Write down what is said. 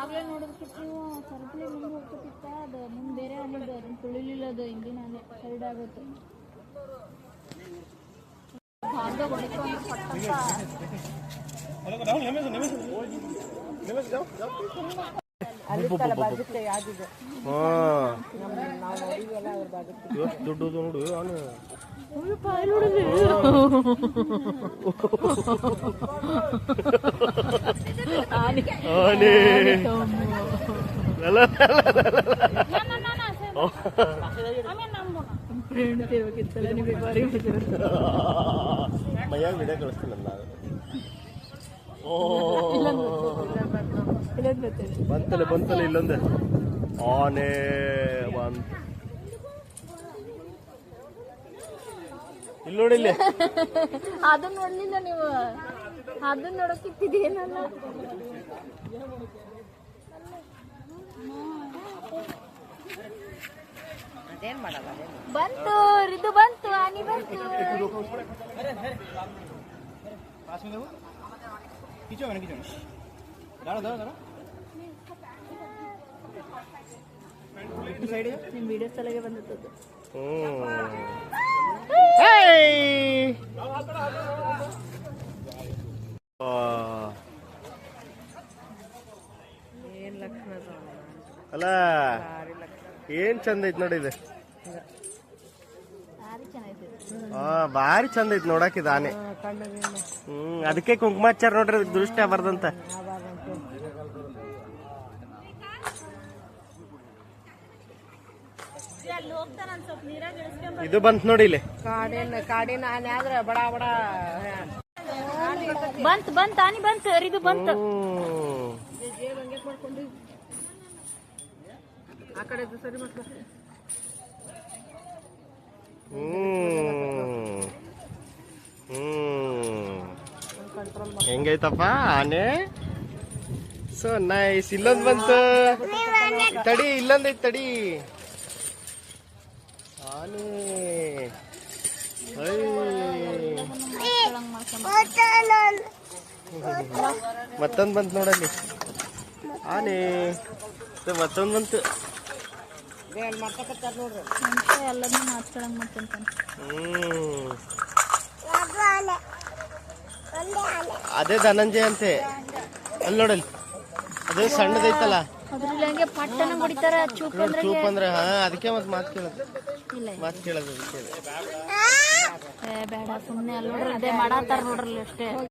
ಅವಾಗಲೇ ನೋಡೋದಕ್ಕೆ ಸರ್ಕಲಿ ಮುಂದೆ ಹೋಗ್ತಿತ್ತ ಅದು ಮುಂದೆ ಬೇರೆ ಅನ್ನೋದು ಅದನ್ನ ತುಳಿಲಿಲ್ಲ ಅದು ಹಿಂದಿನ ಅದೇ ಸೈಡ್ ಆಗುತ್ತೆ ಭಾಗ ಹೊಡಿಕೊಂಡು ಪಟ್ಟಪ್ಪ ಅಲ್ಲಿ ಬಾಜುತ್ತೆ ಯಾವ್ದಿದೆ ನಾವು ನೋಡಿವಲ್ಲ ಅವ್ರ ಬಾಜುತ್ತೆ ಎಷ್ಟು ದುಡ್ಡು ನೋಡು ಅವನು ಮೈಯಾಗ ವಿಡಿಯೋ ಕಳಿಸ್ತೀನಲ್ಲ ಬಂತಲ್ಲ ಇಲ್ಲೊಂದು ಆನೆ ಬಂತ ಇಲ್ಲಿ ನೋಡಿ ಇಲ್ಲಿ ಅದನ್ನ ನೋಡ್ಲಿಲ್ಲ ನೀವು ಅದನ್ನ ನೋಡಕ್ಕಿದ್ದೇನಲ್ಲ ಅದೇನ್ ಮಾಡಲ್ಲ ಬಂತು ಇದು ಬಂತು ಆನಿ ಬಂತು ನಿಮ್ ವಿಡಿಯೋ ಸಲಗೆ ಬಂದದ್ದು ಅಲ್ಲ ಏನ್ ಚಂದ ಐತ್ ನೋಡಿ ಇದು ಭಾರಿ ಚಂದ ಐತ್ ನೋಡಕ್ ಆನೆ ಅದಕ್ಕೆ ಕುಂಕುಮಾಚಾರ ನೋಡ್ರಿ ದೃಷ್ಟಿ ಬರ್ದಂತ ಇದು ಬಂತ್ ನೋಡಿ ಇಲ್ಲಿ ಕಾಡಿನ ಆನೆ ಆದ್ರೆ ಬಡ ಬಡ ಬಂತ್ ಆನಿ ಬಂತು ಇದು ಬಂತು ಮಾಡ್ಕೊಂಡು ಆ ಕಡೆ ಸರಿ ಮಾಡ್ಕೊ ಹೆಂಗೈತಪ್ಪ ಆನೆ ಸೊ ನೈಸ್ ಇಲ್ಲೊಂದ್ ಬಂತು ತಡಿ ಇಲ್ಲೊಂದೈತ್ ತಡಿ ಆನೆ ಮತ್ತೊಂದ್ ಬಂತು ನೋಡಲ್ಲಿ ಆನೆ ಮತ್ತೊಂದ್ ಬಂತು ಎಲ್ಲದನ್ನೂ ಮಾತ್ಕೊಳಂಗ್ ಮಾಡ್ಕೊಂತಾನೆ ಅದೇ ಧನಂಜಯ ಅಂತೆ ಅಲ್ಲಿ ನೋಡಲ್ಲಿ ಅದೇ ಸಣ್ಣದೈತಲ್ಲ ಅದ್ರಲ್ಲಿ ಹಂಗೆ ಪಟ್ಟನ ಹೊಡಿತಾರ ಚೂಪ್ ಅಂದ್ರೆ ಹಾ ಅದಕ್ಕೆ ಮತ್ ಮಾತು ಕೇಳೋದು ಅದಕ್ಕೆ ಬೇಡ ಸುಮ್ಮನೆ ಅಲ್ಲಿ ನೋಡ್ರಿ ಮಾಡಾತಾರ ನೋಡ್ರಲ್ಲ ಅಷ್ಟೇ